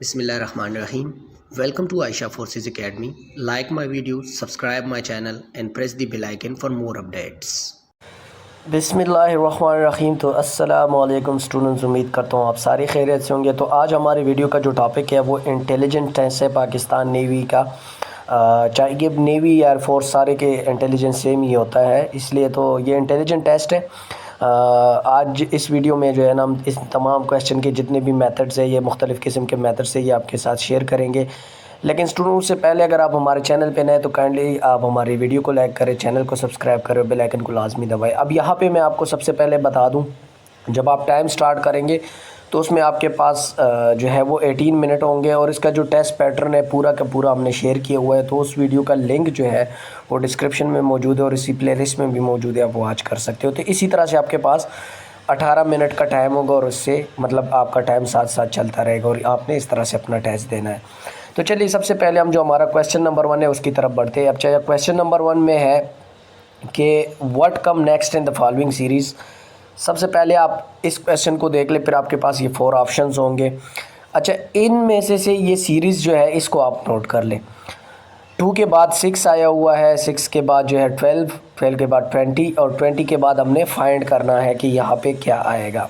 Bismillahirrahmanirrahim. Welcome to Aisha Forces Academy. Like my videos, subscribe my channel and press the bell icon for more updates. बिस्मिल्लाहिर्रहमानिर्रहीम। तो अस्सलाम वालेकुम students, उम्मीद करता हूँ आप सारी खैरियत से होंगे। तो आज हमारी वीडियो का जो टॉपिक है वो इंटेलिजेंस टेस्ट है पाकिस्तान नेवी का। चाहे ये नेवी एयरफोर्स सारे के इंटेलिजेंस सेम ही होता है, इसलिए तो ये इंटेलिजेंट टेस्ट है। आज इस वीडियो में जो है ना हम इस तमाम क्वेश्चन के जितने भी मेथड्स हैं, ये मुख्तलिफ़ किस्म के मेथड से ये आपके साथ शेयर करेंगे। लेकिन स्टूडेंट उससे पहले अगर आप हमारे चैनल पे नए तो काइंडली आप हमारी वीडियो को लाइक करें, चैनल को सब्सक्राइब करें, बेल आइकन को लाजमी दबाएं। अब यहाँ पे मैं आपको सबसे पहले बता दूँ, जब आप टाइम स्टार्ट करेंगे तो उसमें आपके पास जो है वो 18 मिनट होंगे और इसका जो टेस्ट पैटर्न है पूरा का पूरा हमने शेयर किया हुआ है। तो उस वीडियो का लिंक जो है वो डिस्क्रिप्शन में मौजूद है और इसी प्लेलिस्ट में भी मौजूद है, आप वॉच कर सकते हो। तो इसी तरह से आपके पास 18 मिनट का टाइम होगा और उससे मतलब आपका टाइम साथ साथ चलता रहेगा और आपने इस तरह से अपना टेस्ट देना है। तो चलिए सबसे पहले हम जो हमारा क्वेश्चन नंबर 1 है उसकी तरफ बढ़ते हैं। अब चाहे क्वेश्चन नंबर 1 में है कि what come next in the following series. सबसे पहले आप इस क्वेश्चन को देख ले, फिर आपके पास ये 4 ऑप्शंस होंगे। अच्छा, इनमें से ये सीरीज़ जो है इसको आप नोट कर लें। 2 के बाद 6 आया हुआ है, 6 के बाद जो है 12, 12 के बाद 20 और 20 के बाद हमने फाइंड करना है कि यहाँ पे क्या आएगा।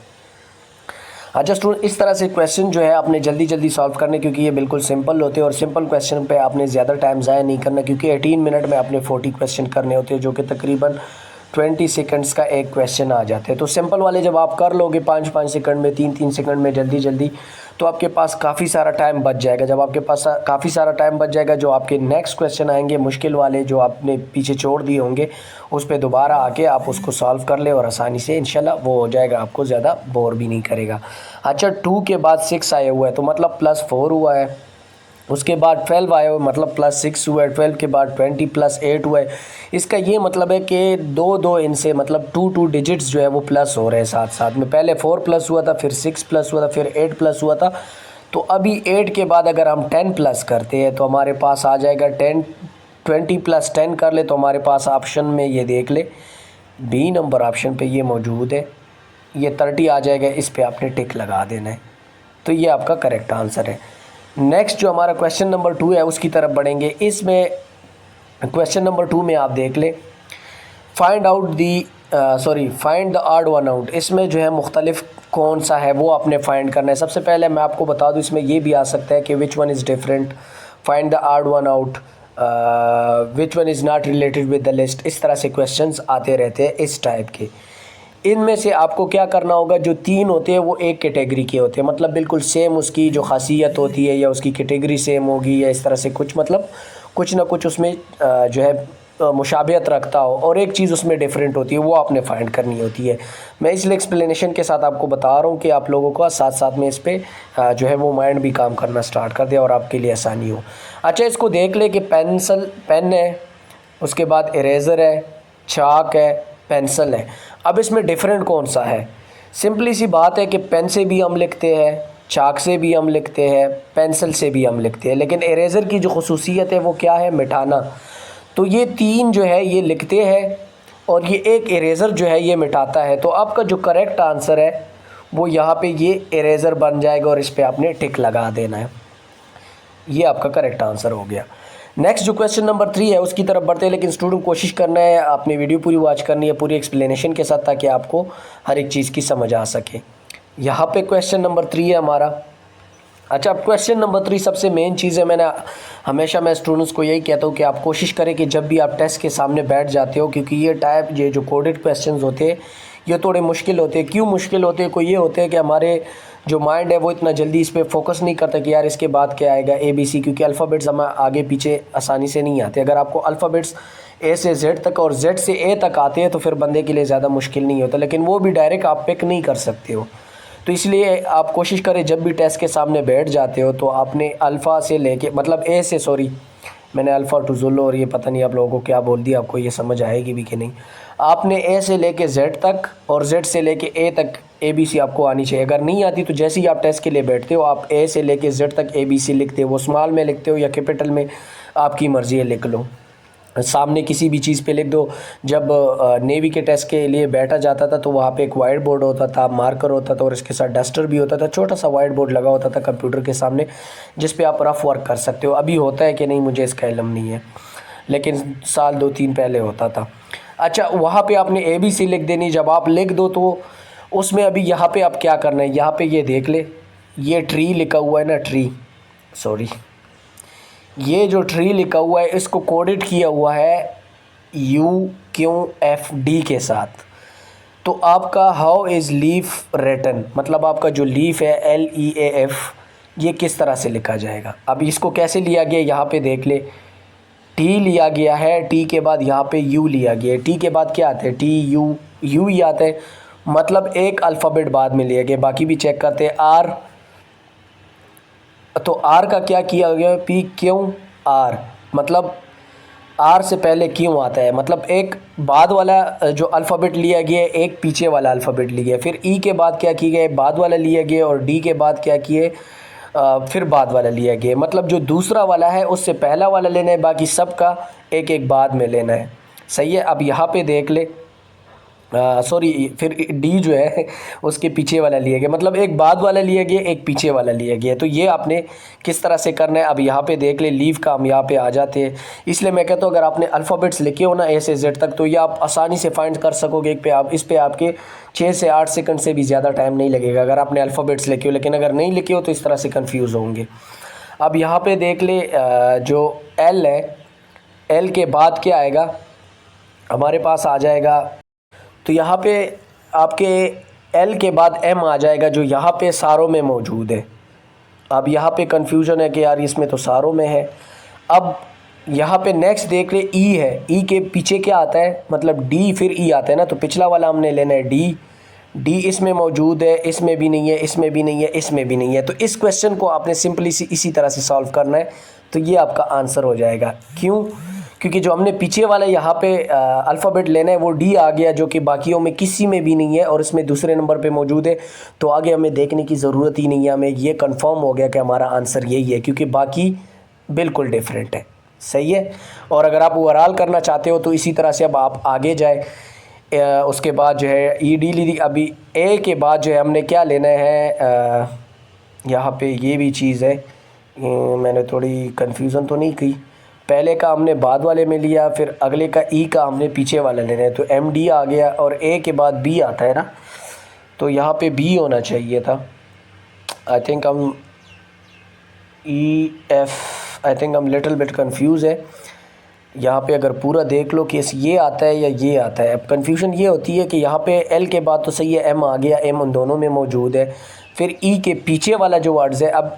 अच्छा स्टूडेंट, इस तरह से क्वेश्चन जो है आपने जल्दी जल्दी सॉल्व करने, क्योंकि ये बिल्कुल सिंपल होते हैं और सिंपल क्वेश्चन पे आपने ज़्यादा टाइम ज़ाया नहीं करना, क्योंकि 18 मिनट में आपने 40 क्वेश्चन करने होते हैं, जो कि तकरीबन 20 सेकंड्स का एक क्वेश्चन आ जाते हैं। तो सिंपल वाले जब आप कर लोगे 5-5 सेकंड में, 3-3 सेकंड में जल्दी जल्दी, तो आपके पास काफ़ी सारा टाइम बच जाएगा। जब आपके पास काफ़ी सारा टाइम बच जाएगा, जो आपके नेक्स्ट क्वेश्चन आएंगे मुश्किल वाले जो आपने पीछे छोड़ दिए होंगे, उस पर दोबारा आके आप उसको सॉल्व कर ले और आसानी से इंशाल्लाह वो हो जाएगा, आपको ज़्यादा बोर भी नहीं करेगा। अच्छा, 2 के बाद 6 आया हुआ है तो मतलब +4 हुआ है। उसके बाद 12 आया हुआ मतलब +6 हुआ है। 12 के बाद 20 +8 हुआ है। इसका ये मतलब है कि दो इनसे मतलब 2 डिजिट्स जो है वो प्लस हो रहे हैं साथ साथ में। पहले 4 प्लस हुआ था, फिर 6 प्लस हुआ था, फिर 8 प्लस हुआ था। तो अभी 8 के बाद अगर हम 10 प्लस करते हैं तो हमारे पास आ जाएगा 10। 20 + 10 कर ले तो हमारे पास ऑप्शन में ये देख ले, बी नंबर ऑप्शन पे ये मौजूद है, ये 30 आ जाएगा। इस पे आपने टिक लगा देना है। तो ये आपका करेक्ट आंसर है। नेक्स्ट जो हमारा क्वेश्चन नंबर 2 है उसकी तरफ बढ़ेंगे। इसमें क्वेश्चन नंबर 2 में आप देख लें, find the odd one out. इसमें जो है मुख्तलिफ कौन सा है वो आपने फाइंड करना है। सबसे पहले मैं आपको बता दूं, इसमें ये भी आ सकता है कि which one is different, find the odd one out, which one is not related with the list. इस तरह से क्वेश्चंस आते रहते हैं इस टाइप के। इनमें से आपको क्या करना होगा, जो 3 होते हैं वो एक कैटेगरी के होते हैं, मतलब बिल्कुल सेम उसकी जो खासियत होती है या उसकी कैटेगरी सेम होगी या इस तरह से कुछ, मतलब कुछ ना कुछ उसमें जो है मुशाबियत रखता हो, और एक चीज़ उसमें डिफरेंट होती है, वो आपने फाइंड करनी होती है। मैं इसलिए एक्सप्लेनेशन के साथ आपको बता रहा हूँ कि आप लोगों को साथ साथ में इस पर जो है वो माइंड भी काम करना स्टार्ट कर दे और आपके लिए आसानी हो। अच्छा, इसको देख ले कि पेन है, उसके बाद इरेज़र है, चाक है, पेंसिल है। अब इसमें डिफरेंट कौन सा है? सिंपली सी बात है कि पेन से भी हम लिखते हैं, चाक से भी हम लिखते हैं, पेंसिल से भी हम लिखते हैं, लेकिन इरेज़र की जो खसूसियत है वो क्या है? मिटाना। तो ये 3 जो है ये लिखते हैं और ये एक इरेज़र जो है ये मिटाता है। तो आपका जो करेक्ट आंसर है वो यहाँ पे ये इरेज़र बन जाएगा और इस पर आपने टिक लगा देना है। ये आपका करेक्ट आंसर हो गया। नेक्स्ट जो क्वेश्चन नंबर 3 है उसकी तरफ बढ़ते हैं, लेकिन स्टूडेंट कोशिश करना है आपने वीडियो पूरी वॉच करनी है पूरी एक्सप्लेनेशन के साथ, ताकि आपको हर एक चीज़ की समझ आ सके। यहाँ पे क्वेश्चन नंबर 3 है हमारा। अच्छा, अब क्वेश्चन नंबर 3 सबसे मेन चीज़ है। मैं स्टूडेंट्स को यही कहता हूँ कि आप कोशिश करें कि जब भी आप टेस्ट के सामने बैठ जाते हो, क्योंकि ये जो कोडेड क्वेश्चन होते हैं ये थोड़े मुश्किल होते हैं। क्यों मुश्किल होते हैं? कोई ये होते हैं कि हमारे जो माइंड है वो इतना जल्दी इस पर फोकस नहीं करता कि यार इसके बाद क्या आएगा, ABC, क्योंकि अल्फ़ाबेट्स हमें आगे पीछे आसानी से नहीं आते। अगर आपको अल्फ़ाबेट्स A से Z तक और Z से A तक आते हैं तो फिर बंदे के लिए ज़्यादा मुश्किल नहीं होता, लेकिन वो भी डायरेक्ट आप पिक नहीं कर सकते हो। तो इसलिए आप कोशिश करें जब भी टेस्ट के सामने बैठ जाते हो तो आपने अल्फ़ा से लेके मतलब A से, सॉरी मैंने अल्फ़ा टू ज़ुल और ये पता नहीं आप लोगों को क्या बोल दिया, आपको ये समझ आएगी भी कि नहीं। आपने A से लेके Z तक और Z से लेके A तक ABC आपको आनी चाहिए। अगर नहीं आती तो जैसे ही आप टेस्ट के लिए बैठते हो आप A से लेके Z तक ABC लिखते हो, वो स्मॉल में लिखते हो या कैपिटल में, आपकी मर्ज़ी है लिख लो। सामने किसी भी चीज़ पे लिख दो। जब नेवी के टेस्ट के लिए बैठा जाता था तो वहाँ पे एक वाइट बोर्ड होता था, मार्कर होता था और इसके साथ डस्टर भी होता था, छोटा सा वाइट बोर्ड लगा होता था कंप्यूटर के सामने जिस पे आप रफ़ वर्क कर सकते हो। अभी होता है कि नहीं मुझे इसका इल्म नहीं है, लेकिन साल 2-3 पहले होता था। अच्छा, वहाँ पे आपने ABC लिख देनी। जब आप लिख दो तो उसमें अभी यहाँ पे आप क्या करना है, यहाँ पे ये देख ले, ये ट्री लिखा हुआ है ना, ट्री, सॉरी, ये जो ट्री लिखा हुआ है इसको कोडेड किया हुआ है UQFD के साथ। तो आपका हाउ इज़ लीफ रिटन, मतलब आपका जो लीफ है LEAF, ये किस तरह से लिखा जाएगा। अब इसको कैसे लिया गया यहाँ पे देख ले, T लिया गया है, T के बाद यहाँ पे U लिया गया है, T के बाद क्या आता है, TU ही आता है, मतलब एक अल्फ़ाबेट बाद में लिया गया। बाकी भी चेक करते हैं। R, तो R का क्या किया गया, PQR, मतलब R से पहले क्यों आता है, मतलब एक बाद वाला जो अल्फ़ाबेट लिया गया है, एक पीछे वाला अल्फ़ाबेट लिया गया। फिर E के बाद क्या किया गया, बाद वाला लिया गया, और D के बाद क्या किए, फिर बाद वाला लिया गया। मतलब जो दूसरा वाला है उससे पहला वाला लेना है, बाकी सब का एक एक बाद में लेना है। सही है। अब यहाँ पे देख ले, सॉरी, फिर D जो है उसके पीछे वाला लिया गया, मतलब एक बाद वाला लिया गया, एक पीछे वाला लिया गया। तो ये आपने किस तरह से करना है। अब यहाँ पे देख ले, लीव का हम यहाँ पे आ जाते हैं। इसलिए मैं कहता हूँ अगर आपने अल्फ़ाबेट्स लिखे हो ना A से Z तक, तो ये आप आसानी से फाइंड कर सकोगे। इस पे आपके 6 से 8 सेकंड से भी ज़्यादा टाइम नहीं लगेगा अगर आपने अल्फ़ाबेट्स लिखे हो। लेकिन अगर नहीं लिखे हो तो इस तरह से कन्फ्यूज़ होंगे। अब यहाँ पर देख ले, जो L है, L के बाद क्या आएगा हमारे पास आ जाएगा, तो यहाँ पे आपके L के बाद M आ जाएगा, जो यहाँ पे सारों में मौजूद है। अब यहाँ पे कन्फ्यूजन है कि यार इसमें तो सारों में है। अब यहाँ पे नेक्स्ट देख ले, E है, E के पीछे क्या आता है, मतलब D फिर E आता है ना, तो पिछला वाला हमने लेना है D इसमें मौजूद है, इसमें भी नहीं है, इसमें भी नहीं है, इसमें भी नहीं है। तो इस क्वेश्चन को आपने सिंपली इसी तरह से सॉल्व करना है, तो ये आपका आंसर हो जाएगा। क्यों? क्योंकि जो हमने पीछे वाला यहाँ पे अल्फ़ाबेट लेना है वो D आ गया, जो कि बाकियों में किसी में भी नहीं है और इसमें दूसरे नंबर पे मौजूद है। तो आगे हमें देखने की ज़रूरत ही नहीं है, हमें ये कंफर्म हो गया कि हमारा आंसर यही है, क्योंकि बाकी बिल्कुल डिफरेंट है। सही है। और अगर आप ओवरऑल करना चाहते हो तो इसी तरह से अब आप आगे जाए। उसके बाद जो है ED ली, अभी A के बाद जो है हमने क्या लेना है, यहाँ पे ये भी चीज़ है, मैंने थोड़ी कन्फ्यूज़न तो नहीं की। पहले का हमने बाद वाले में लिया, फिर अगले का E का हमने पीछे वाला लेना है, तो MD आ गया और A के बाद B आता है ना, तो यहाँ पे B होना चाहिए था। आई थिंक हम लिटिल बिट कंफ्यूज है। यहाँ पे अगर पूरा देख लो कि ये आता है या ये आता है। अब कन्फ्यूजन ये होती है कि यहाँ पे L के बाद तो सही है M आ गया, M उन दोनों में मौजूद है। फिर E के पीछे वाला जो वर्ड्स है, अब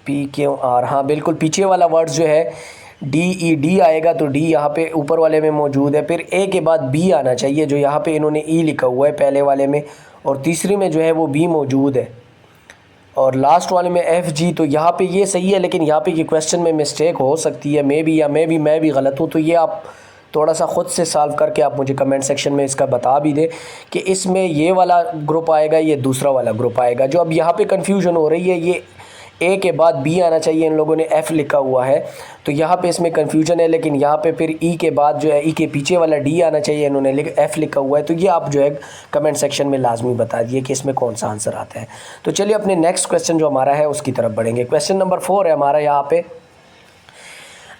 PQR, हाँ बिल्कुल पीछे वाला वर्ड्स जो है DED आएगा, तो D यहाँ पे ऊपर वाले में मौजूद है। फिर A के बाद B आना चाहिए, जो यहाँ पे इन्होंने E लिखा हुआ है पहले वाले में, और तीसरे में जो है वो B मौजूद है, और लास्ट वाले में FG। तो यहाँ पे ये सही है, लेकिन यहाँ पे ये क्वेश्चन में मिस्टेक हो सकती है, मे बी, या मैं भी गलत हूँ। तो ये आप थोड़ा सा ख़ुद से सॉल्व करके आप मुझे कमेंट सेक्शन में इसका बता भी दें कि इसमें ये वाला ग्रुप आएगा, ये दूसरा वाला ग्रुप आएगा। जो अब यहाँ पे कन्फ्यूजन हो रही है, ये A के बाद B आना चाहिए, इन लोगों ने F लिखा हुआ है, तो यहाँ पे इसमें कन्फ्यूजन है। लेकिन यहाँ पे फिर E के बाद जो है E के पीछे वाला D आना चाहिए, इन्होंने F लिखा हुआ है। तो ये आप जो है कमेंट सेक्शन में लाजमी बता दिए कि इसमें कौन सा आंसर आता है। तो चलिए अपने नेक्स्ट क्वेश्चन जो हमारा है उसकी तरफ बढ़ेंगे। क्वेश्चन नंबर 4 है हमारा यहाँ पे।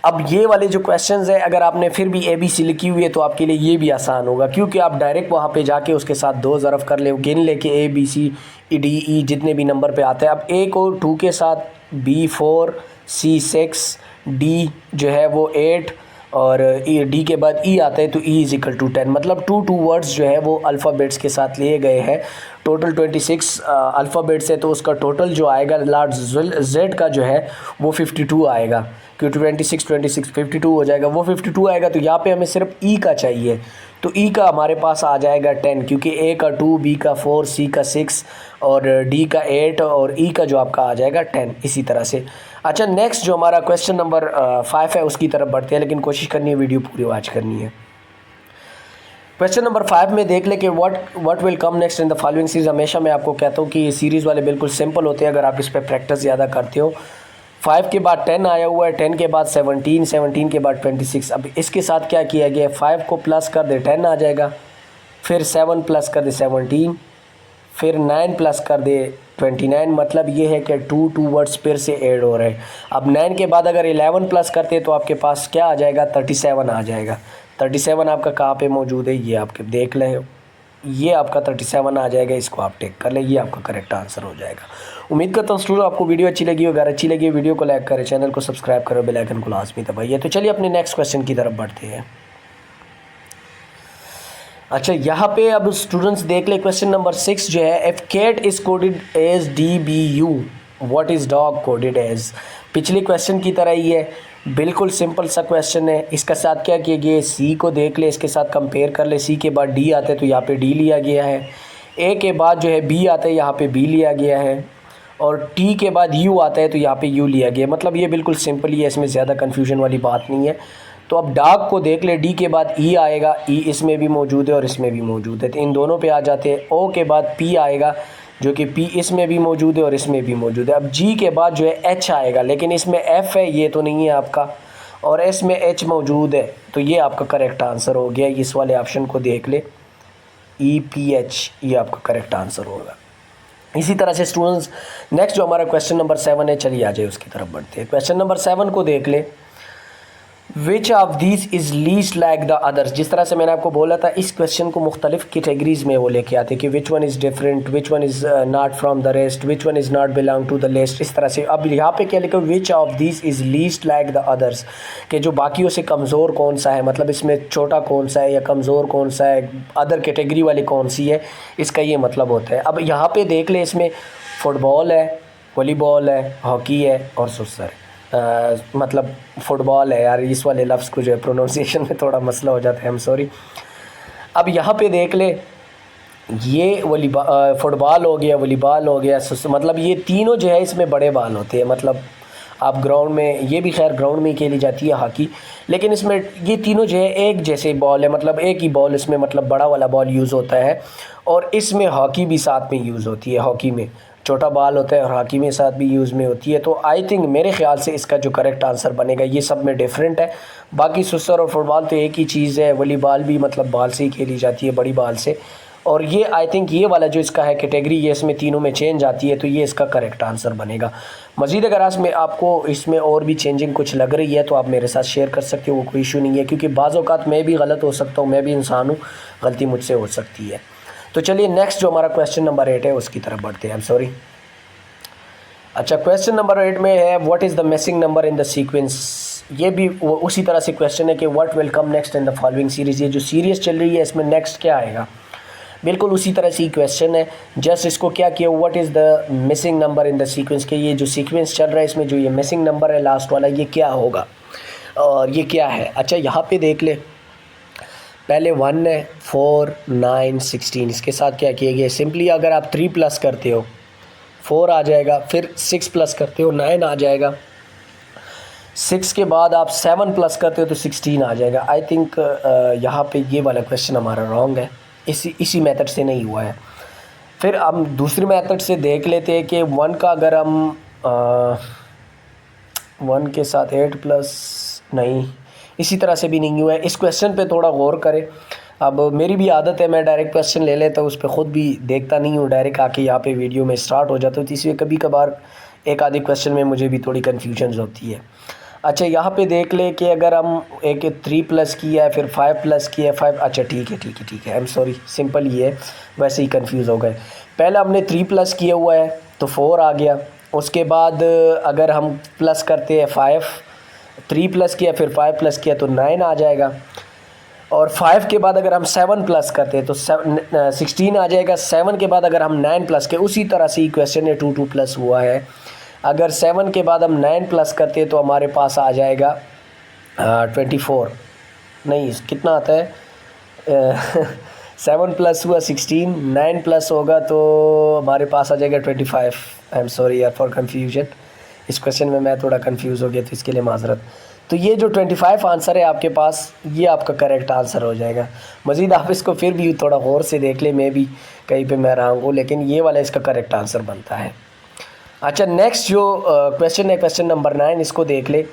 अब ये वाले जो क्वेश्चंस है, अगर आपने फिर भी ABC लिखी हुई है तो आपके लिए ये भी आसान होगा, क्योंकि आप डायरेक्ट वहाँ पे जाके उसके साथ 2 ज़रफ़ कर ले, गिन ले कि ABCDE जितने भी नंबर पे आते हैं। अब A को 2 के साथ, B 4, C 6, D जो है वो 8, और D के बाद E आता है, तो E = 10। मतलब 2 वर्ड्स जो है वो अल्फ़ाबेट्स के साथ लिए गए हैं। टोटल 26 अल्फ़ाबेट्स है, तो उसका टोटल जो आएगा लार्ज Z का जो है वो 52 आएगा, क्योंकि 26 52 हो जाएगा, वो 52 आएगा। तो यहाँ पे हमें सिर्फ E का चाहिए, तो E का हमारे पास आ जाएगा 10, क्योंकि A का 2, B का 4, C का 6 और D का 8, और E का जो आपका आ जाएगा 10, इसी तरह से। अच्छा, नेक्स्ट जो हमारा क्वेश्चन नंबर 5 है उसकी तरफ बढ़ते हैं, लेकिन कोशिश करनी है वीडियो पूरी वॉच करनी है। क्वेश्चन नंबर 5 में देख ले कि what will come next in the following series. हमेशा मैं आपको कहता हूँ कि ये सीरीज़ वाले बिल्कुल सिंपल होते हैं अगर आप इस पर प्रैक्टिस ज़्यादा करते हो। 5 के बाद 10 आया हुआ है, 10 के बाद 17, 17 के बाद 26। अब इसके साथ क्या किया गया है, 5 को प्लस कर दे 10 आ जाएगा, फिर 7 प्लस कर दे 17, फिर 9 प्लस कर दे 29। मतलब ये है कि 2 वर्ड्स फिर से ऐड हो रहे हैं। अब 9 के बाद अगर 11 प्लस करते तो आपके पास क्या आ जाएगा, 37 आ जाएगा। 37 आपका कहाँ पे मौजूद है, ये आपके देख लें, ये आपका 37 आ जाएगा, इसको आप टेक कर लें, ये आपका करेक्ट आंसर हो जाएगा। उम्मीद करता हूँ स्टूडेंट आपको वीडियो अच्छी लगी हो। अगर अच्छी लगी वीडियो को लाइक करें, चैनल को सब्सक्राइब करो, बेल आइकन को लाजमी दबाइए। तो चलिए अपने नेक्स्ट क्वेश्चन की तरफ बढ़ते हैं। अच्छा, यहाँ पे अब स्टूडेंट्स देख ले क्वेश्चन नंबर 6 जो है, if cat is coded as DBU, what is dog coded as. पिछले क्वेश्चन की तरह ही है, बिल्कुल सिंपल सा क्वेश्चन है। इसका साथ क्या किया गया, सी को देख ले, इसके साथ कंपेयर कर ले। सी के बाद डी आता है तो यहाँ पे डी लिया गया है, ए के बाद जो है बी आता है, यहाँ पे बी लिया गया है, और टी के बाद यू आता है तो यहाँ पे यू लिया गया। मतलब ये बिल्कुल सिंपल ही है, इसमें ज़्यादा कन्फ्यूजन वाली बात नहीं है। तो अब डॉग को देख ले, डी के बाद ई आएगा, ई इसमें भी मौजूद है और इसमें भी मौजूद है, तो इन दोनों पे आ जाते हैं। ओ के बाद पी आएगा, जो कि पी इसमें भी मौजूद है और इसमें भी मौजूद है। अब जी के बाद जो है एच आएगा, लेकिन इसमें एफ है, ये तो नहीं है आपका, और एस में एच मौजूद है, तो ये आपका करेक्ट आंसर हो गया। इस वाले ऑप्शन को देख ले, EPH, ये आपका करेक्ट आंसर होगा। इसी तरह से स्टूडेंट्स नेक्स्ट जो हमारा क्वेश्चन नंबर 7 है, चलिए आ जाए उसकी तरफ बढ़ते हैं। क्वेश्चन नंबर 7 को देख ले, विच of these is least like the others. जिस तरह से मैंने आपको बोला था, इस क्वेश्चन को मुख्तलिफ कैटेगरीज में वो लेके आते कि which one is different, which one is not from the rest, which one is not belong to the list, इस तरह से। अब यहाँ पे क्या लिखा, which of these is least like the others, कि जो बाकियों से कमज़ोर कौन सा है, मतलब इसमें छोटा कौन सा है या कमज़ोर कौन सा है, अदर कैटेगरी वाली कौन सी है, इसका ये मतलब होता है। अब यहाँ पे देख ले, इसमें फुटबॉल है, वॉलीबॉल है, हॉकी है और सुसर है। मतलब फ़ुटबॉल है यार, इस वाले लफ्ज़ को जो है प्रोनाउंसिएशन में थोड़ा मसला हो जाता है, आई एम सॉरी। अब यहाँ पे देख ले, ये फुटबॉल हो गया, वॉलीबॉल हो गया, मतलब ये तीनों जो है इसमें बड़े बाल होते हैं। मतलब आप ग्राउंड में, ये भी खैर ग्राउंड में ही खेली जाती है हॉकी, लेकिन इसमें ये तीनों जो है एक जैसे बॉल है, मतलब एक ही बॉल इसमें, मतलब बड़ा वाला बॉल यूज़ होता है, और इसमें हॉकी भी साथ में यूज़ होती है। हॉकी में छोटा बॉल होता है और हॉकी में साथ भी यूज़ में होती है। तो आई थिंक मेरे ख्याल से इसका जो करेक्ट आंसर बनेगा, ये सब में डिफरेंट है। बाकी सुसर और फुटबॉल तो एक ही चीज़ है, वॉलीबॉल भी मतलब बॉल से ही खेली जाती है, बड़ी बॉल से। और ये आई थिंक ये वाला जो इसका है कैटेगरी, ये इसमें तीनों में चेंज आती है, तो ये इसका करेक्ट आंसर बनेगा। मज़ीद अगर आज में आपको इसमें और भी चेंजिंग कुछ लग रही है तो आप मेरे साथ शेयर कर सकते हो, वो कोई इशू नहीं है, क्योंकि बाज़ औक़ात मैं भी गलत हो सकता हूँ, मैं भी इंसान हूँ, गलती मुझसे हो सकती है। तो चलिए नेक्स्ट जो हमारा क्वेश्चन नंबर 8 है उसकी तरफ बढ़ते हैं। I am sorry. अच्छा, क्वेश्चन नंबर 8 में है, what is the missing number in the sequence. ये भी उसी तरह से क्वेश्चन है कि what will come next in the following series. ये जो सीरीज़ चल रही है इसमें नेक्स्ट क्या आएगा, बिल्कुल उसी तरह से ही क्वेश्चन है। जस्ट इसको क्या किया, what is the missing number in the sequence, के ये जो सीक्वेंस चल रहा है इसमें जो ये मिसिंग नंबर है लास्ट वाला, ये क्या होगा और ये क्या है। अच्छा, यहाँ पे देख ले, पहले 1 है, 4, 9, 16, इसके साथ क्या किया गया, सिंपली अगर आप 3 प्लस करते हो 4 आ जाएगा, फिर 6 प्लस करते हो 9 आ जाएगा, 6 के बाद आप 7 प्लस करते हो तो 16 आ जाएगा। आई थिंक यहाँ पे ये वाला क्वेश्चन हमारा रॉन्ग है, इसी मेथड से नहीं हुआ है। फिर हम दूसरी मेथड से देख लेते हैं कि 1 का अगर हम 1 के साथ 8 प्लस, नहीं, इसी तरह से भी नहीं हुआ है। इस क्वेश्चन पे थोड़ा गौर करें। अब मेरी भी आदत है, मैं डायरेक्ट क्वेश्चन ले लेता हूँ, उस पर ख़ुद भी देखता नहीं हूँ, डायरेक्ट आके यहाँ पे वीडियो में स्टार्ट हो जाता हूँ, तो इसलिए कभी कभार एक आधे क्वेश्चन में मुझे भी थोड़ी कन्फ्यूजन होती है। अच्छा, यहाँ पे देख ले कि अगर हम एक 3 प्लस किया है, फिर 5 प्लस किया है 5, अच्छा ठीक है, आई एम सॉरी, सिंपल ही है, वैसे ही कंफ्यूज हो गए। पहले हमने 3 प्लस किया हुआ है तो 4 आ गया, उसके बाद अगर हम प्लस करते हैं 5, 3 प्लस किया फिर 5 प्लस किया तो 9 आ जाएगा, और 5 के बाद अगर हम 7 प्लस करते हैं तो 16 आ जाएगा। 7 के बाद अगर हम 9 प्लस के, उसी तरह से ही क्वेश्चन है 2 प्लस हुआ है। अगर 7 के बाद हम 9 प्लस करते हैं तो हमारे पास आ जाएगा 24, नहीं कितना आता है 7 प्लस हुआ 16, 9 प्लस होगा तो हमारे पास आ जाएगा 25। आई एम सॉरी यार फॉर कन्फ्यूजन, इस क्वेश्चन में मैं थोड़ा कंफ्यूज हो गया, तो इसके लिए माजरत। तो ये जो 25 आंसर है आपके पास, ये आपका करेक्ट आंसर हो जाएगा। मज़ीद आप इसको फिर भी थोड़ा गौर से देख ले, मैं भी कहीं पे मैं रहा हूँ, लेकिन ये वाला इसका करेक्ट आंसर बनता है। अच्छा, नेक्स्ट जो क्वेश्चन है, क्वेश्चन नंबर 9, इसको देख ले।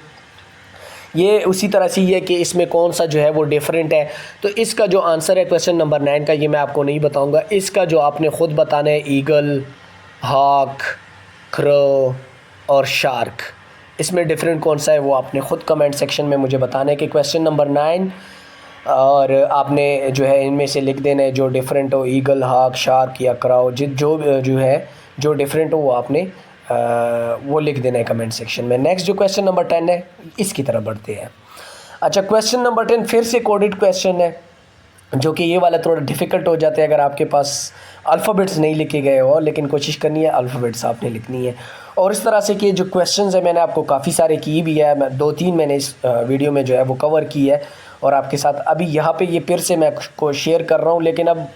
ये उसी तरह से ही है कि इसमें कौन सा जो है वो डिफरेंट है। तो इसका जो आंसर है क्वेश्चन नंबर 9 का, ये मैं आपको नहीं बताऊंगा। इसका जो आपने ख़ुद बताना है, ईगल, हॉक, क्रो और शार्क, इसमें डिफरेंट कौन सा है वो आपने ख़ुद कमेंट सेक्शन में मुझे बताना है कि क्वेश्चन नंबर 9, और आपने जो है इनमें से लिख देना है जो डिफरेंट हो, ईगल, हॉक, शार्क या क्राउ, जो है जो डिफरेंट हो वो आपने वो लिख देना है कमेंट सेक्शन में। नेक्स्ट जो क्वेश्चन नंबर 10 है, इसकी तरफ बढ़ते हैं। अच्छा, क्वेश्चन नंबर 10 फिर से कोडेड क्वेश्चन है, जो कि ये वाला थोड़ा डिफ़िकल्ट हो जाता है अगर आपके पास अल्फ़ाबेट्स नहीं लिखे गए हो, लेकिन कोशिश करनी है अल्फ़ाबेट्स आपने लिखनी है। और इस तरह से कि जो क्वेश्चंस है मैंने आपको काफ़ी सारे की भी है, मैं 2-3 मैंने इस वीडियो में जो है वो कवर की है और आपके साथ अभी यहाँ पे ये फिर से मैं को शेयर कर रहा हूँ। लेकिन अब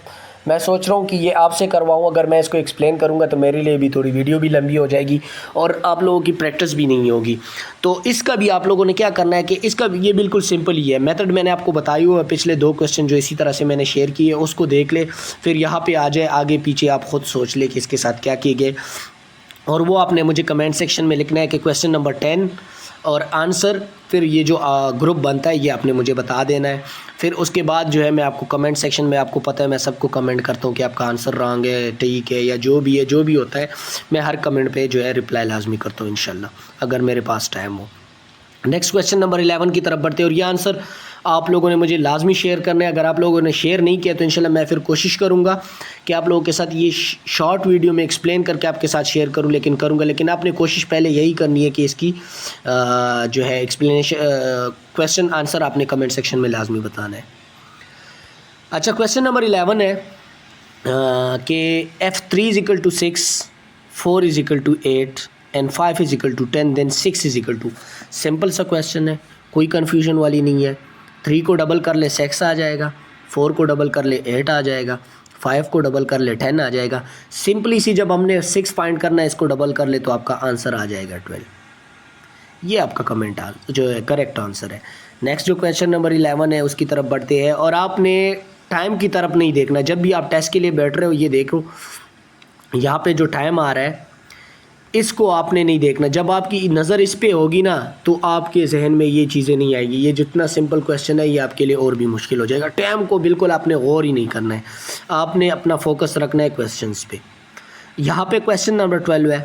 मैं सोच रहा हूँ कि ये आपसे करवाऊँ। अगर मैं इसको एक्सप्लेन करूँगा तो मेरे लिए भी थोड़ी वीडियो भी लंबी हो जाएगी और आप लोगों की प्रैक्टिस भी नहीं होगी। तो इसका भी आप लोगों ने क्या करना है कि इसका ये बिल्कुल सिंपल ही है। मेथड मैंने आपको बताई हुआ है, पिछले 2 क्वेश्चन जो इसी तरह से मैंने शेयर किए उसको देख ले, फिर यहाँ पे आ जाए, आगे पीछे आप ख़ुद सोच ले कि इसके साथ क्या किए गए, और वो आपने मुझे कमेंट सेक्शन में लिखना है कि क्वेश्चन नंबर 10 और आंसर, फिर ये जो ग्रुप बनता है ये आपने मुझे बता देना है। फिर उसके बाद जो है मैं आपको कमेंट सेक्शन में, आपको पता है मैं सबको कमेंट करता हूँ कि आपका आंसर रॉन्ग है, ठीक है, या जो भी है, जो भी होता है, मैं हर कमेंट पे जो है रिप्लाई लाजमी करता हूँ इंशाल्लाह, अगर मेरे पास टाइम हो। नेक्स्ट क्वेश्चन नंबर 11 की तरफ बढ़ते हैं, और ये आंसर आप लोगों ने मुझे लाजमी शेयर करना है। अगर आप लोगों ने शेयर नहीं किया तो इंशाल्लाह मैं फिर कोशिश करूँगा कि आप लोगों के साथ ये शॉर्ट वीडियो में एक्सप्लेन करके आपके साथ शेयर करूँ, लेकिन आपने कोशिश पहले यही करनी है कि इसकी जो है एक्सप्लेनेशन, क्वेश्चन आंसर आपने कमेंट सेक्शन में लाजमी बताना है। अच्छा, क्वेश्चन नंबर 11 है कि F3 = 6, 4 = 8 एंड 5 = 10, देन 6 = 2। सिंपल सा क्वेश्चन है, कोई कन्फ्यूजन वाली नहीं है। 3 को डबल कर ले 6 आ जाएगा, 4 को डबल कर ले 8 आ जाएगा, 5 को डबल कर ले 10 आ जाएगा। सिंपली सी जब हमने 6 फाइंड करना है, इसको डबल कर ले तो आपका आंसर आ जाएगा 12। ये आपका कमेंट जो है करेक्ट आंसर है। नेक्स्ट जो क्वेश्चन नंबर 11 है उसकी तरफ बढ़ते हैं, और आपने टाइम की तरफ नहीं देखना। जब भी आप टेस्ट के लिए बैठ रहे हो, ये देखो यहाँ पे जो टाइम आ रहा है इसको आपने नहीं देखना। जब आपकी नज़र इस पे होगी ना तो आपके जहन में ये चीज़ें नहीं आएगी। ये जितना सिंपल क्वेश्चन है ये आपके लिए और भी मुश्किल हो जाएगा। टाइम को बिल्कुल आपने गौर ही नहीं करना है, आपने अपना फोकस रखना है क्वेश्चंस पे। यहाँ पे क्वेश्चन नंबर 12 है,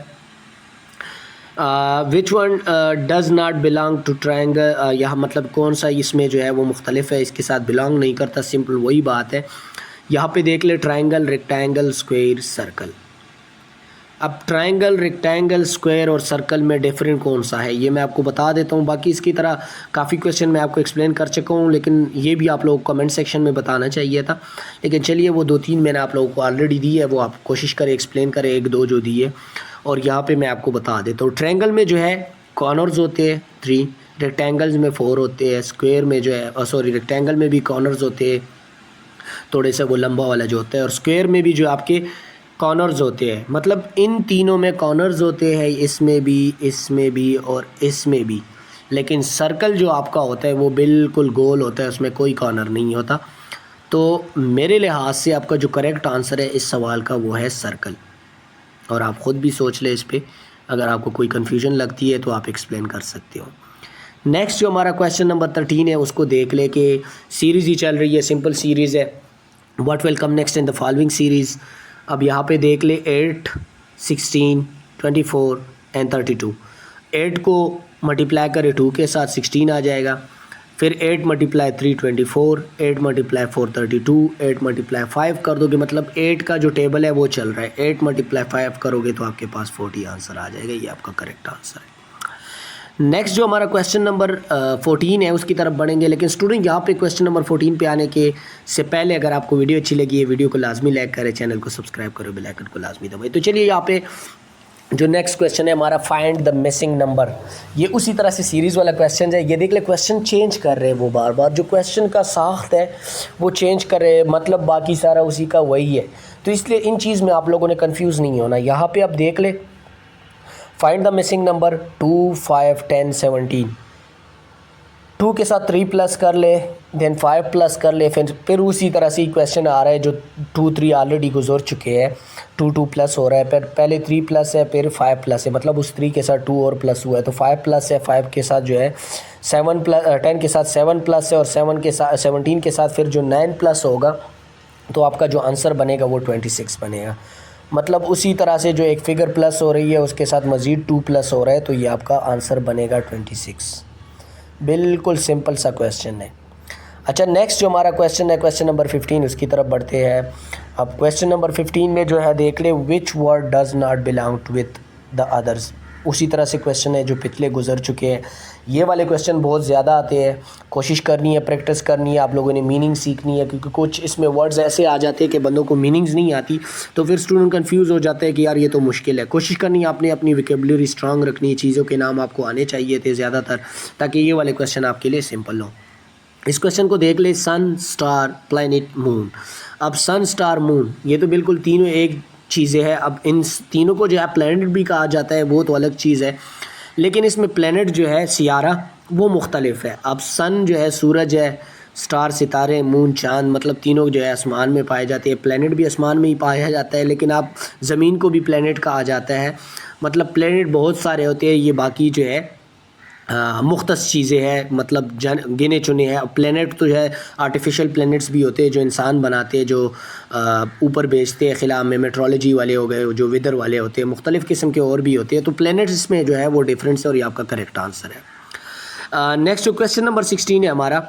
which one does not belong to triangle. यहाँ मतलब कौन सा इसमें जो है वो मुख्तलिफ है, इसके साथ बिलोंग नहीं करता। सिंपल वही बात है। यहाँ पे देख ले, ट्रायंगल, रेक्टेंगल, स्क्वायर, सर्कल। अब ट्रायंगल, रेक्टेंगल, स्क्वायर और सर्कल में डिफरेंट कौन सा है ये मैं आपको बता देता हूँ। बाकी इसकी तरह काफ़ी क्वेश्चन मैं आपको एक्सप्लेन कर चुका हूँ, लेकिन ये भी आप लोगों को कमेंट सेक्शन में बताना चाहिए था। लेकिन चलिए, वो 2-3 मैंने आप लोगों को ऑलरेडी दी है, वो आप कोशिश करें एक्सप्लेन करें 1-2 जो दी है, और यहाँ पे मैं आपको बता देता हूँ। ट्रायंगल में जो है कॉर्नर्स होते हैं 3, रेक्टेंगल्स में 4 होते हैं, स्क्वायर में जो है रेक्टेंगल में भी कॉर्नर्स होते हैं, थोड़े से वो लंबा वाला जो होता है, और स्क्वायर में भी जो आपके कॉर्नर्स होते हैं। मतलब इन तीनों में कॉर्नर्स होते हैं, इसमें भी और इसमें भी। लेकिन सर्कल जो आपका होता है वो बिल्कुल गोल होता है, उसमें कोई कॉर्नर नहीं होता। तो मेरे लिहाज से आपका जो करेक्ट आंसर है इस सवाल का वो है सर्कल। और आप ख़ुद भी सोच लें इस पर, अगर आपको कोई कन्फ्यूजन लगती है तो आप एक्सप्लेन कर सकते हो। नेक्स्ट जो हमारा क्वेश्चन नंबर 13 है उसको देख ले कि सीरीज़ ही चल रही है, सिंपल सीरीज़ है। What will come next in the following series. अब यहाँ पे देख ले 8, 16, 24 एंड 32। 8 को मल्टीप्लाई करें 2 के साथ 16 आ जाएगा। फिर 8 × 3 24, 8 × 4 32, 8 × 5 कर दोगे, मतलब 8 का जो टेबल है वो चल रहा है। 8 × 5 करोगे तो आपके पास 40 आंसर आ जाएगा। ये आपका करेक्ट आंसर है। नेक्स्ट जो हमारा क्वेश्चन नंबर 14 है उसकी तरफ बढ़ेंगे। लेकिन स्टूडेंट यहाँ पे क्वेश्चन नंबर 14 पे आने के से पहले अगर आपको वीडियो अच्छी लगी है, वीडियो को लाजमी लाइक करें, चैनल को सब्सक्राइब करो, बेल आइकन को लाजमी दबाएं। तो चलिए यहाँ पे जो नेक्स्ट क्वेश्चन है हमारा, फाइंड द मिसिंग नंबर। ये उसी तरह से सीरीज़ वाला क्वेश्चन है। ये देख ले, क्वेश्चन चेंज कर रहे हैं वो बार बार, जो क्वेश्चन का साख्त है वो चेंज कर रहे हैं, मतलब बाकी सारा उसी का वही है। तो इसलिए इन चीज़ में आप लोगों ने कन्फ्यूज़ नहीं होना। यहाँ पर आप देख ले, फाइंड द मिसिंग नंबर 2, 5, 10, 17। 2 के साथ 3 प्लस कर ले, देन 5 प्लस कर ले, फिर उसी तरह से क्वेश्चन आ रहा है जो 2 3 ऑलरेडी गुजर चुके हैं, 2 2 प्लस हो रहा है, फिर पहले 3 प्लस है, फिर 5 प्लस है, मतलब उस 3 के साथ 2 और प्लस हुआ है, तो 5 प्लस है, 5 के साथ जो है 7 प्लस, 10 के साथ 7 प्लस है, और 7 के साथ 17 के साथ फिर जो 9 प्लस होगा, तो आपका जो आंसर बनेगा वो 26 बनेगा। मतलब उसी तरह से जो एक फ़िगर प्लस हो रही है उसके साथ मज़ीद 2 प्लस हो रहा है, तो ये आपका आंसर बनेगा 26। बिल्कुल सिंपल सा क्वेश्चन है। अच्छा, नेक्स्ट जो हमारा क्वेश्चन है, क्वेश्चन नंबर 15, उसकी तरफ बढ़ते हैं। अब क्वेश्चन नंबर 15 में जो है देख ले, which word does not belong to with the others. उसी तरह से क्वेश्चन है जो पिछले गुजर चुके हैं। ये वाले क्वेश्चन बहुत ज़्यादा आते हैं, कोशिश करनी है, प्रैक्टिस करनी है, आप लोगों ने मीनिंग सीखनी है, क्योंकि कुछ इसमें वर्ड्स ऐसे आ जाते हैं कि बंदों को मीनिंग्स नहीं आती, तो फिर स्टूडेंट कंफ्यूज हो जाता है कि यार ये तो मुश्किल है। कोशिश करनी है आपने अपनी वोकैबुलरी स्ट्रांग रखनी है, चीज़ों के नाम आपको आने चाहिए थे ज़्यादातर, ताकि ये वाले क्वेश्चन आपके लिए सिंपल हो। इस क्वेश्चन को देख ले, सन, स्टार, प्लैनेट, मून। अब सन, स्टार, मून, ये तो बिल्कुल तीनों एक चीज़ें हैं। अब इन तीनों को जो है प्लैनेट भी कहा जाता है, वो तो अलग चीज़ है, लेकिन इसमें प्लैनेट जो है सियारा वो मुख्तलिफ है। अब सन जो है सूरज है, स्टार सितारे, मून चाँद, मतलब तीनों जो है आसमान में पाए जाते हैं। प्लैनेट भी आसमान में ही पाया जाता है, लेकिन आप ज़मीन को भी प्लैनेट कहा जाता है। मतलब प्लैनेट बहुत सारे होते हैं, ये बाकी जो है मुख्तस चीज़ें हैं, मतलब गिने चुने हैं। प्लैनेट तो जो है आर्टिफिशियल प्लैनेट्स भी होते हैं जो इंसान बनाते हैं, जो ऊपर भेजते हैं खिला में, मेट्रोलॉजी वाले हो गए, जो वेदर वाले होते हैं, मुख्तलिफ़ किस्म के और भी होते हैं। तो प्लैनेट्स इसमें जो है वो डिफरेंस है, और ये आपका करेक्ट आंसर है। नेक्स्ट क्वेश्चन नंबर 16 है हमारा,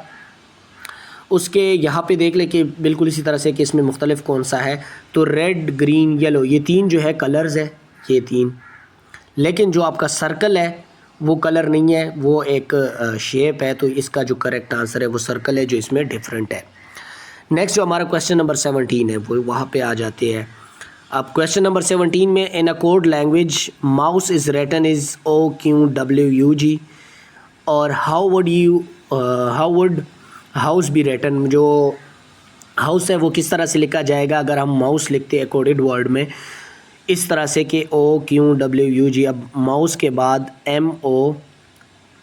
उसके यहाँ पे देख ले कि बिल्कुल इसी तरह से कि इसमें मुख्तलिफ कौन सा है। तो रेड, ग्रीन, येलो, ये तीन जो है कलर्स है, ये तीन, लेकिन जो आपका सर्कल है वो कलर नहीं है, वो एक शेप है। तो इसका जो करेक्ट आंसर है वो सर्कल है, जो इसमें डिफरेंट है। नेक्स्ट जो हमारा क्वेश्चन नंबर 17 है वो वहाँ पे आ जाते हैं। अब क्वेश्चन नंबर 17 में, in a code language mouse is written is OQWUG, और how would house be written. जो हाउस है वो किस तरह से लिखा जाएगा अगर हम माउस लिखते हैं कोडेड वर्ड में, इस तरह से कि OQWUG। अब माउस के बाद MO,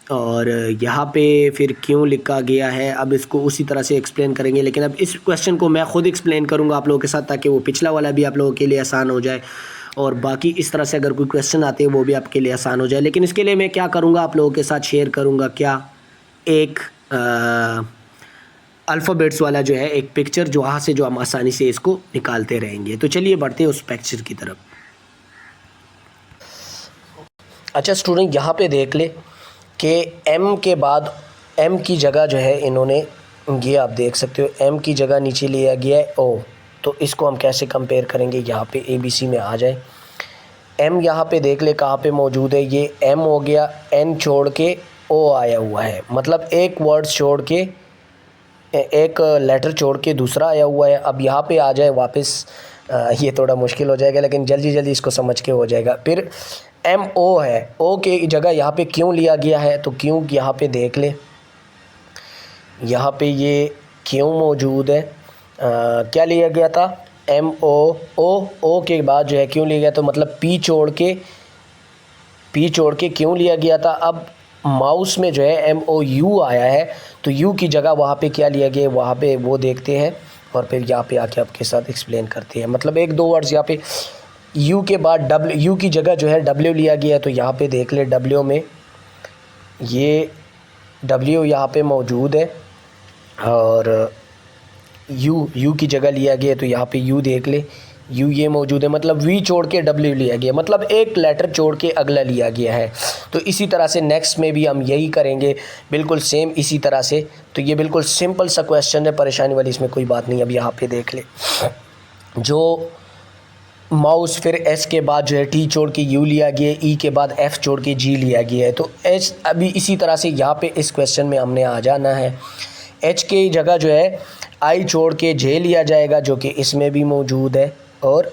और यहाँ पे फिर क्यों लिखा गया है, अब इसको उसी तरह से एक्सप्लेन करेंगे। लेकिन अब इस क्वेश्चन को मैं ख़ुद एक्सप्लेन करूँगा आप लोगों के साथ, ताकि वो पिछला वाला भी आप लोगों के लिए आसान हो जाए, और बाकी इस तरह से अगर कोई क्वेश्चन आते हैं वो भी आपके लिए आसान हो जाए। लेकिन इसके लिए मैं क्या करूँगा, आप लोगों के साथ शेयर करूँगा क्या, एक अल्फ़ाबेट्स वाला जो है एक पिक्चर, जो वहाँ से जो हम आसानी से इसको निकालते रहेंगे। तो चलिए बढ़ते हैं उस पिक्चर की तरफ। अच्छा स्टूडेंट, यहाँ पे देख ले कि M के बाद M की जगह जो है इन्होंने, ये आप देख सकते हो M की जगह नीचे लिया गया है O। तो इसको हम कैसे कंपेयर करेंगे, यहाँ पे ABC में आ जाए। M यहाँ पे देख ले कहाँ पे मौजूद है, ये M हो गया, N छोड़ के O आया हुआ है, मतलब एक वर्ड छोड़ के, एक लेटर छोड़ के दूसरा आया हुआ है। अब यहाँ पे आ जाए वापस, ये थोड़ा मुश्किल हो जाएगा, लेकिन जल्दी जल्दी इसको समझ के हो जाएगा। फिर MO है, O के जगह यहाँ पे क्यों लिया गया है, तो क्यों यहाँ पे देख ले, यहाँ पे ये क्यों मौजूद है। क्या लिया गया था, MO के बाद जो है क्यों लिया गया, तो मतलब P छोड़ के क्यों लिया गया था। अब माउस में जो है MOU आया है, तो U की जगह वहाँ पे क्या लिया गया, वहाँ पे वो देखते हैं, और फिर यहाँ पे आके आपके साथ एक्सप्लेन करते हैं। मतलब एक दो वर्ड्स यहाँ पे U के बाद U की जगह जो है W लिया गया है, तो यहाँ पे देख ले W में ये W यहाँ पे मौजूद है, और U की जगह लिया गया है, तो यहाँ पे U देख ले, U ये मौजूद है, मतलब V छोड़ के W लिया गया, मतलब एक लेटर छोड़ के अगला लिया गया है। तो इसी तरह से नेक्स्ट में भी हम यही करेंगे, बिल्कुल सेम इसी तरह से। तो ये बिल्कुल सिंपल सा क्वेश्चन है, परेशानी वाली इसमें कोई बात नहीं। अब यहाँ पे देख ले, जो माउस फिर S के बाद जो है T छोड़ के U लिया गया है, E के बाद F छोड़ के G लिया गया है। तो H अभी इसी तरह से यहाँ पे इस क्वेश्चन में हमने आ जाना है। H की जगह जो है I छोड़ के J लिया जाएगा, जो कि इसमें भी मौजूद है और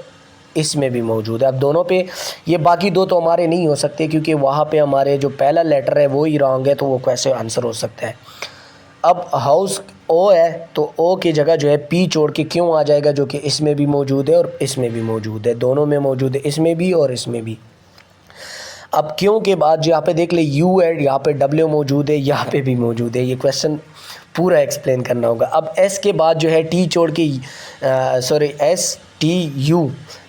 इसमें भी मौजूद है। अब दोनों पे, ये बाकी दो तो हमारे नहीं हो सकते, क्योंकि वहाँ पे हमारे जो पहला लेटर है वो ही रॉन्ग है, तो वो कैसे आंसर हो सकता है। अब हाउस O है, तो O की जगह जो है P छोड़ के क्यों आ जाएगा, जो कि इसमें भी मौजूद है और इसमें भी मौजूद है, दोनों में मौजूद है, इसमें भी और इसमें भी। अब क्यों के बाद जो यहाँ पे देख ले यू है, यहाँ पे डब्ल्यू मौजूद है, यहाँ पे भी मौजूद है। ये क्वेश्चन पूरा एक्सप्लेन करना होगा। अब एस के बाद जो है टी छोड़ के एस टी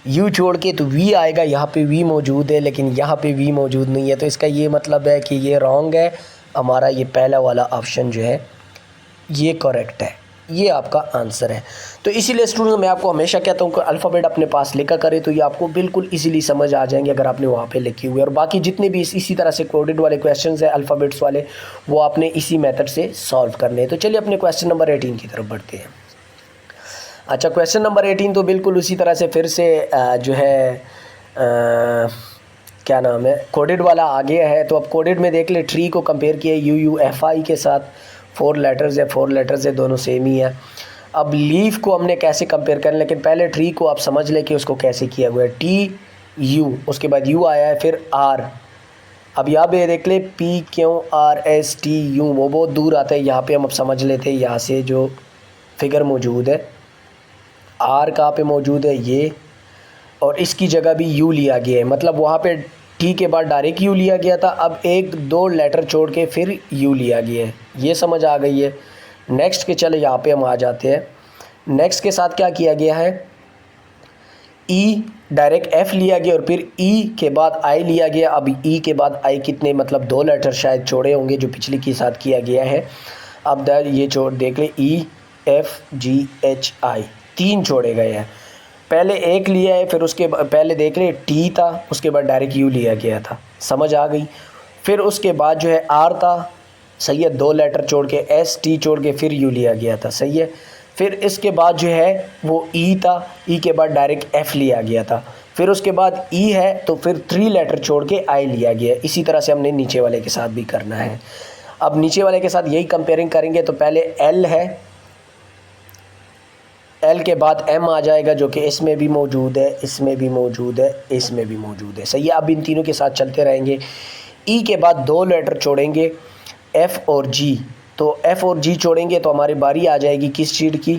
यू छोड़ के तो वी आएगा। यहाँ पे वी मौजूद है लेकिन यहाँ पे वी मौजूद नहीं है, तो इसका ये मतलब है कि ये रॉन्ग है। हमारा ये पहला वाला ऑप्शन जो है ये करेक्ट है, ये आपका आंसर है। तो इसीलिए स्टूडेंट मैं आपको हमेशा कहता हूँ कि अल्फ़ाबेट अपने पास लिखा करें, तो ये आपको बिल्कुल इजीली समझ आ जाएंगे अगर आपने वहाँ पे लिखे हुए। और बाकी जितने भी इसी तरह से कोडेड वाले क्वेश्चंस हैं अल्फ़ाबेट्स वाले, वो आपने इसी मेथड से सॉल्व करने हैं। तो चलिए अपने क्वेश्चन नंबर 18 की तरफ बढ़ते हैं। अच्छा, क्वेश्चन नंबर 18 तो बिल्कुल उसी तरह से फिर से जो है क्या नाम है, कोडेड वाला आ गया है। तो अब कोडेड में देख ले, ट्री को कंपेयर किया UUFI के साथ, 4 लेटर्स है, 4 लेटर्स है, दोनों सेम ही है। अब लीफ को हमने कैसे कंपेयर करना, लेकिन पहले ट्री को आप समझ लें कि उसको कैसे किया हुआ है। TU, उसके बाद U आया है, फिर R। अब यहाँ पे देख ले PQRSTU, वो बहुत दूर आता है, यहाँ पे हम अब समझ लेते हैं। यहाँ से जो फिगर मौजूद है, R कहाँ पे मौजूद है, ये, और इसकी जगह भी U लिया गया है। मतलब वहाँ पे T के बाद डायरेक्ट U लिया गया था, अब 1-2 लेटर छोड़ के फिर U लिया गया है। ये समझ आ गई है। नेक्स्ट के चले यहाँ पे हम आ जाते हैं। नेक्स्ट के साथ क्या किया गया है, E डायरेक्ट F लिया गया और फिर E के बाद I लिया गया। अब E के बाद I कितने, मतलब 2 लेटर शायद छोड़े होंगे जो पिछली के साथ किया गया है। अब ये छोड़ देख ले, EFGHI 3 छोड़े गए हैं। पहले 1 लिया है, फिर उसके पहले देख ले T था, उसके बाद डायरेक्ट U लिया गया था, समझ आ गई। फिर उसके बाद जो है R था, सही है, 2 लेटर छोड़ के ST छोड़ के फिर U लिया गया था, सही है। फिर इसके बाद जो है वो E था, E के बाद डायरेक्ट F लिया गया था। फिर उसके बाद E है तो फिर 3 लेटर छोड़ के I लिया गया। इसी तरह से हमने नीचे वाले के साथ भी करना है। अब नीचे वाले के साथ यही कंपेयरिंग करेंगे। तो पहले L है, L के बाद M आ जाएगा जो कि इसमें भी मौजूद है, इसमें भी मौजूद है, इसमें भी मौजूद है, सही है। अब इन तीनों के साथ चलते रहेंगे। E के बाद 2 लेटर छोड़ेंगे, F और G। तो F और G छोड़ेंगे तो हमारी बारी आ जाएगी किस चीज़ की,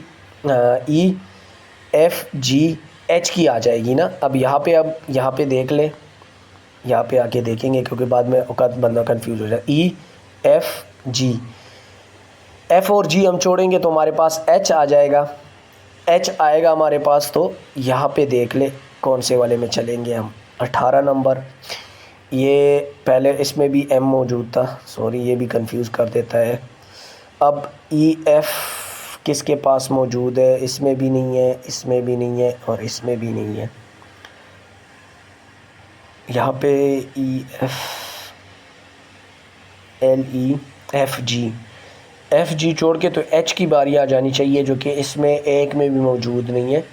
EFGH की आ जाएगी ना। अब यहाँ पे देख ले, यहाँ पे आके देखेंगे क्योंकि बाद में औकात बंदा कंफ्यूज हो जाए। EFG, F और G हम छोड़ेंगे तो हमारे पास H आ जाएगा। H आएगा हमारे पास, तो यहाँ पे देख ले कौन से वाले में चलेंगे हम, 18 नंबर। ये पहले इसमें भी M मौजूद था, सॉरी ये भी कंफ्यूज कर देता है। अब EF किसके पास मौजूद है, इसमें भी नहीं है, इसमें भी नहीं है और इसमें भी नहीं है। यहाँ पे FG छोड़ के तो H की बारी आ जानी चाहिए जो कि इसमें एक में भी मौजूद नहीं है।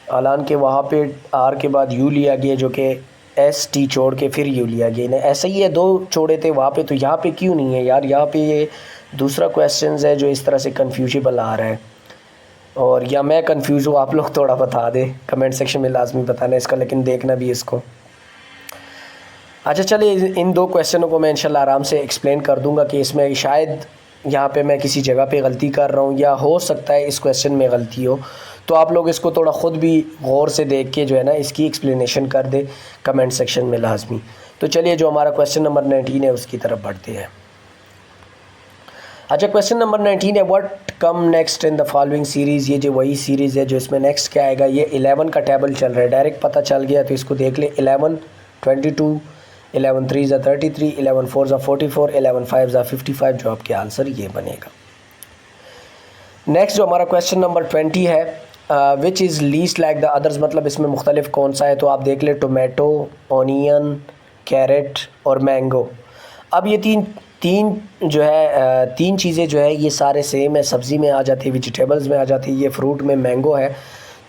हालांकि वहाँ पे R के बाद U लिया गया जो कि ST छोड़ के फिर U लिया गया ना, ऐसा ही है। 2 छोड़े थे वहाँ पे, तो यहाँ पे क्यों नहीं है यार। यहाँ पे ये दूसरा क्वेश्चन है जो इस तरह से कन्फ्यूजेबल आ रहा है, और या मैं कंफ्यूज हूँ, आप लोग थोड़ा बता दें कमेंट सेक्शन में, लाजमी बताना इसका, लेकिन देखना भी इसको। अच्छा चलिए, इन 2 क्वेश्चनों को मैं इंशाल्लाह आराम से एक्सप्लेन कर दूंगा कि इसमें शायद यहाँ पे मैं किसी जगह पे गलती कर रहा हूँ या हो सकता है इस क्वेश्चन में गलती हो। तो आप लोग इसको थोड़ा ख़ुद भी गौर से देख के जो है ना इसकी एक्सप्लेनेशन कर दे कमेंट सेक्शन में लाजमी। तो चलिए जो हमारा क्वेश्चन नंबर 19 है उसकी तरफ बढ़ते हैं। अच्छा, क्वेश्चन नंबर 19 है, what come next in the following series. ये जो वही सीरीज़ है जो इसमें नेक्स्ट क्या आएगा। ये 11 का टेबल चल रहा है, डायरेक्ट पता चल गया। तो इसको देख ले, 11 22, 11 3 33, 11 4 44, 11 5 55, जो आपके आंसर ये बनेगा। नेक्स्ट जो हमारा क्वेश्चन नंबर 20 है, which is least like the others, मतलब इसमें मुख्तलिफ कौन सा है। तो आप देख ले, टोमेटो, ऑनियन, कैरेट और मैंगो। अब ये तीन जो है 3 चीज़ें जो है ये सारे सेम है, सब्ज़ी में आ जाती है, वेजिटेबल्स में आ जाती है, ये फ्रूट में मैंगो है।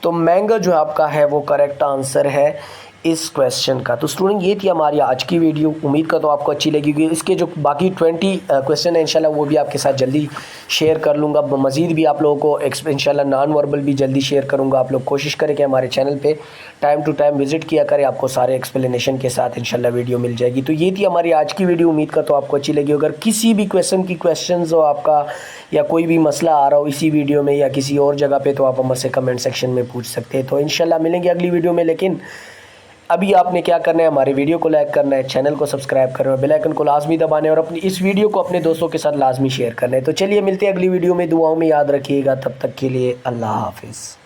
तो मैंगो जो आपका है वो करेक्ट आंसर है इस क्वेश्चन का। तो स्टूडेंट ये थी हमारी आज की वीडियो, उम्मीद करता हूँ आपको अच्छी लगेगी। इसके जो बाकी 20 क्वेश्चन है इंशाल्लाह वो भी आपके साथ जल्दी शेयर कर लूँगा। मज़ीद भी आप लोगों को इंशाल्लाह नॉन वर्बल भी जल्दी शेयर करूँगा। आप लोग कोशिश करें कि हमारे चैनल पे टाइम टू टाइम विज़िट किया करें, आपको सारे एक्सप्लेनेशन के साथ इंशाल्लाह वीडियो मिल जाएगी। तो ये थी हमारी आज की वीडियो, उम्मीद करता हूँ आपको अच्छी लगी। अगर किसी भी क्वेश्चन हो आपका या कोई भी मसला आ रहा हो इसी वीडियो में या किसी और जगह पर, तो आप हमसे कमेंट सेक्शन में पूछ सकते हैं। तो इंशाल्लाह मिलेंगे अगली वीडियो में, लेकिन अभी आपने क्या करना है, हमारे वीडियो को लाइक करना है, चैनल को सब्सक्राइब करना है, बेल आइकन को लाजमी दबाना है और अपनी इस वीडियो को अपने दोस्तों के साथ लाजमी शेयर करना है। तो चलिए मिलते हैं अगली वीडियो में, दुआओं में याद रखिएगा। तब तक के लिए अल्लाह हाफिज़।